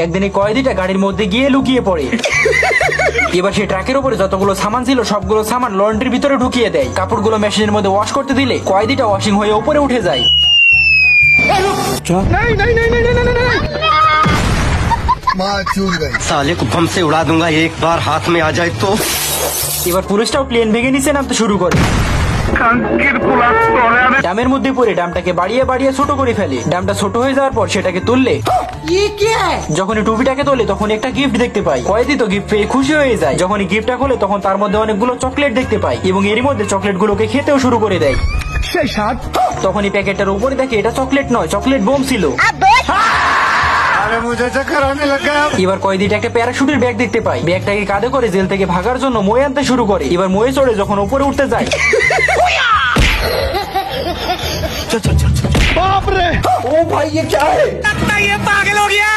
একদিন এই কয়েদিটা গাড়ির মধ্যে গিয়ে লুকিয়ে পড়ে। এবার সে ট্রাকের উপরে যতগুলো সামান ছিল সবগুলো সামান লন্ড্রির ভিতরে ঢুকিয়ে দেয়। কাপড়গুলো মেশিনের মধ্যে ওয়াশ করতে দিলে কয়েদিটা ওয়াশিং হয়ে উপরে উঠে যায়। साले को बम से उड़ा दूंगा एक बार हाथ में आ जाए तो। এবার পুলিশটাও প্লেন ভেঙে নিচে নামতে শুরু করে। ডামের মধ্যে পড়ে ডামটাকে বাড়িয়ে বাড়িয়ে ছোট করে ফেলে। ডামটা ছোট হয়ে যাওয়ার পর সেটাকে তুললে যখন টুপিটাকে তোলে তখন একটা গিফট দেখতে পায়। কয়েদি তো গিফট পেয়ে খুশি হয়ে যায়। যখন গিফটটা খোলে তখন তার মধ্যে অনেকগুলো চকলেট দেখতে পায় এবং এরই মধ্যে চকলেট গুলোকে খেতেও শুরু করে দেয়। তখন এই প্যাকেটটার উপরে দেখে এটা চকলেট নয়, চকলেট বোম ছিল। এবার কয়েদিটা একটা প্যারাশুটের ব্যাগ দেখতে পায়। ব্যাগটাকে কাঁধে করে জেল থেকে ভাগার জন্য মই আনতে শুরু করে। এবার ময়ে চড়ে যখন উপরে উঠতে যায় बाप रे, ओ भाई ये क्या है? ये पागल हो गया।